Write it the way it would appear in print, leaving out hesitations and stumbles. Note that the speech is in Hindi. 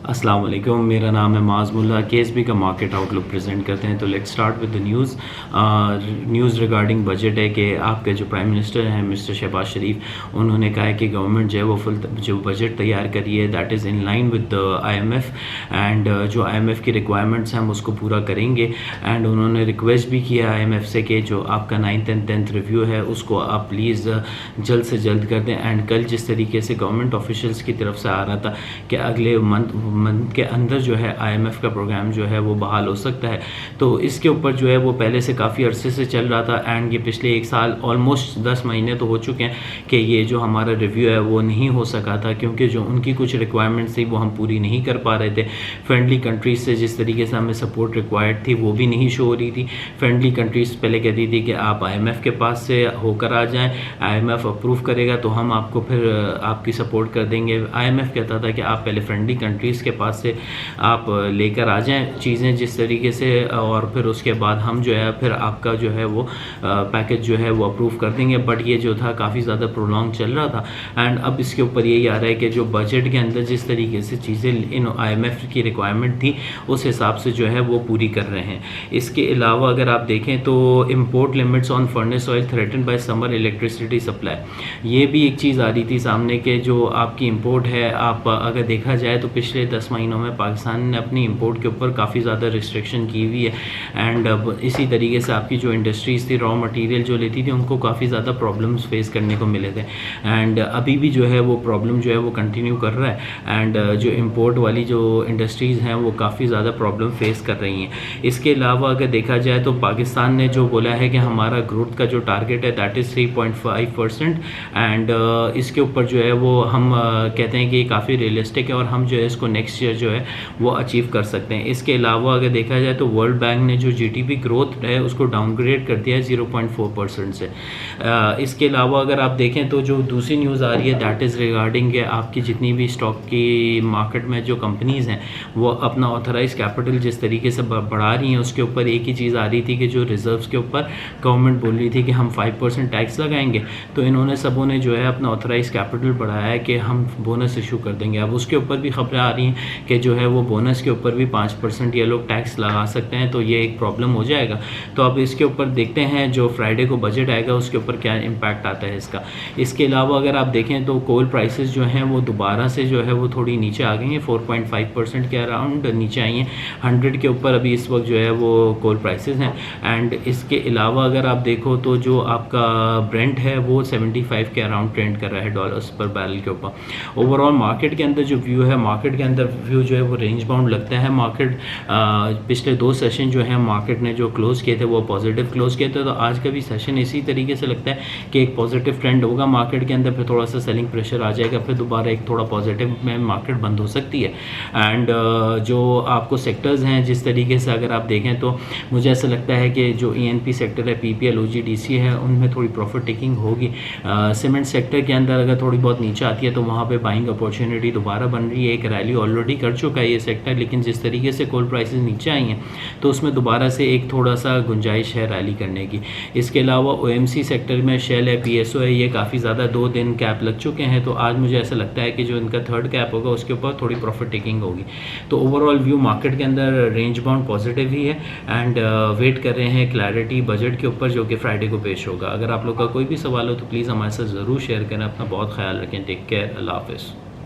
अस्सलाम वालेकुम, मेरा नाम है माज़मुल्ला। केएसबी का मार्केट आउटलुक प्रेजेंट करते हैं। तो let's start with the news regarding budget है कि आपके जो प्राइम मिनिस्टर हैं मिस्टर शहबाज शरीफ, उन्होंने कहा है कि गवर्नमेंट जो है वो फुल जो बजट तैयार करी है that is in line with the IMF and जो IMF की रिक्वायरमेंट्स हैं हम उसको पूरा करेंगे। एंड उन्होंने रिक्वेस्ट भी किया IMF से कि जो आपका 9th and 10th रिव्यू है उसको आप प्लीज़ जल्द से जल्द कर दें। एंड कल जिस तरीके से गवर्नमेंट ऑफिशियल्स की तरफ से आ रहा था कि अगले मंथ के अंदर जो है IMF का प्रोग्राम जो है वो बहाल हो सकता है, तो इसके ऊपर जो है वो पहले से काफ़ी अरसे से चल रहा था। एंड ये पिछले एक साल ऑलमोस्ट 10 महीने तो हो चुके हैं कि ये जो हमारा रिव्यू है वो नहीं हो सका था, क्योंकि जो उनकी कुछ रिक्वायरमेंट्स थी वो हम पूरी नहीं कर पा रहे थे। फ्रेंडली कंट्रीज़ से जिस तरीके से हमें सपोर्ट रिक्वायर्ड थी वो भी नहीं शो हो रही थी। फ्रेंडली कंट्रीज़ पहले कहती थी कि आप IMF के पास से होकर आ जाएँ, IMF अप्रूव करेगा तो हम आपको फिर आपकी सपोर्ट कर देंगे। IMF कहता था कि आप पहले फ्रेंडली कंट्रीज़ के पास से आप लेकर आ जाएं चीज़ें जिस तरीके से, और फिर उसके बाद हम जो है फिर आपका जो है वो पैकेज जो है वो अप्रूव कर देंगे। बट ये जो था काफ़ी ज़्यादा प्रोलॉन्ग चल रहा था। एंड अब इसके ऊपर यही आ रहा है कि जो बजट के अंदर जिस तरीके से चीज़ें इन IMF की रिक्वायरमेंट थी उस हिसाब से जो है वो पूरी कर रहे हैं। इसके अलावा अगर आप देखें तो import limits on furnace oil threaten by summer electricity supply, ये भी एक चीज़ आ रही थी सामने के जो आपकी इम्पोर्ट है, आप अगर देखा जाए तो पिछले 10 महीनों में पाकिस्तान ने अपनी इंपोर्ट के ऊपर काफ़ी ज़्यादा रिस्ट्रिक्शन की हुई है। एंड अब इसी तरीके से आपकी जो इंडस्ट्रीज़ थी रॉ मटेरियल जो लेती थी उनको काफ़ी ज़्यादा प्रॉब्लम्स फेस करने को मिले थे। एंड अभी भी जो है वो प्रॉब्लम जो है वो कंटिन्यू कर रहा है। एंड जो इंपोर्ट वाली जो इंडस्ट्रीज़ हैं वो काफ़ी ज़्यादा प्रॉब्लम फेस कर रही हैं। इसके अलावा अगर देखा जाए तो पाकिस्तान ने जो बोला है कि हमारा ग्रोथ का जो टारगेट है दैट इज़ 3.5%। एंड इसके ऊपर जो है वो हम कहते हैं कि ये काफ़ी रियलिस्टिक है और हम जो है इसको नेक्स्ट ईयर जो है वो अचीव कर सकते हैं। इसके अलावा अगर देखा जाए तो वर्ल्ड बैंक ने जो GDP ग्रोथ है उसको डाउनग्रेड कर दिया है 0.4% से। इसके अलावा अगर आप देखें तो जो दूसरी न्यूज़ आ रही है दैट इज़ रिगार्डिंग आपकी जितनी भी स्टॉक की मार्केट में जो कंपनीज़ हैं वो अपना ऑथराइज कैपिटल जिस तरीके से बढ़ा रही हैं, उसके ऊपर एक ही चीज़ आ रही थी कि जो रिजर्व्स के ऊपर गवर्नमेंट बोल रही थी कि हम 5% टैक्स लगाएंगे, तो इन्होंने सबों ने जो है अपना ऑथराइज कैपिटल बढ़ाया है कि हम बोनस इशू कर देंगे। अब उसके ऊपर भी खबरें आ रही हैं कि जो है वो बोनस के ऊपर भी 5% ये लोग टैक्स लगा सकते हैं, तो ये एक प्रॉब्लम हो जाएगा। तो अब इसके ऊपर देखते हैं जो फ्राइडे को बजट आएगा उसके ऊपर क्या इम्पैक्ट आता है इसका। इसके अलावा अगर आप देखें तो कोल प्राइसेस जो हैं वो दोबारा से जो है वो थोड़ी नीचे आ गई हैं, 4.5% के अराउंड नीचे आई हैं। 100 के ऊपर अभी इस वक्त जो है वो कोल प्राइसेस हैं। एंड इसके अलावा अगर आप देखो तो जो आपका ब्रेंट है वो 75 के अराउंड ट्रेंड कर रहा है डॉलर्स पर बैरल के ऊपर। ओवरऑल मार्केट के अंदर जो व्यू है, मार्केट के अंदर व्यू जो है वो रेंज बाउंड लगता है। मार्केट पिछले 2 सेशन जो है मार्केट ने जो क्लोज़ किए थे वो पॉजिटिव क्लोज़ किए थे, तो आज का भी सेशन इसी तरीके से लगता है कि एक पॉजिटिव ट्रेंड होगा मार्केट के अंदर, फिर थोड़ा सा सेलिंग प्रेशर आ जाएगा, फिर दोबारा एक थोड़ा पॉजिटिव में मार्केट बंद हो सकती है। एंड जो आपको सेक्टर्स हैं जिस तरीके से अगर आप देखें तो मुझे ऐसा लगता है कि जो ENP सेक्टर है, PPL OGDC है, उनमें थोड़ी प्रॉफिट टेकिंग होगी। सीमेंट सेक्टर के अंदर अगर थोड़ी बहुत नीचे आती है तो वहाँ पे बाइंग अपॉर्चुनिटी दोबारा बन रही है। एक रैली ऑलरेडी कर चुका है ये सेक्टर, लेकिन जिस तरीके से कोल प्राइसेस नीचे आई हैं तो उसमें दोबारा से एक थोड़ा सा गुंजाइश है रैली करने की। इसके अलावा OMC सेक्टर में शेल है, PSO है, ये काफ़ी ज़्यादा 2 दिन कैप लग चुके हैं, तो आज मुझे ऐसा लगता है कि जो इनका 3rd कैप होगा उसके ऊपर थोड़ी प्रॉफिट टेकिंग होगी। तो ओवरऑल व्यू मार्केट के अंदर रेंज बाउंड पॉजिटिव ही है। एंड वेट कर रहे हैं क्लैरिटी बजट के ऊपर जो कि फ्राइडे को पेश होगा। अगर आप लोग का कोई भी सवाल हो तो प्लीज़ हमारे साथ ज़रूर शेयर करें। अपना बहुत ख्याल रखें। Take care. अल्लाह हाफ़िज़।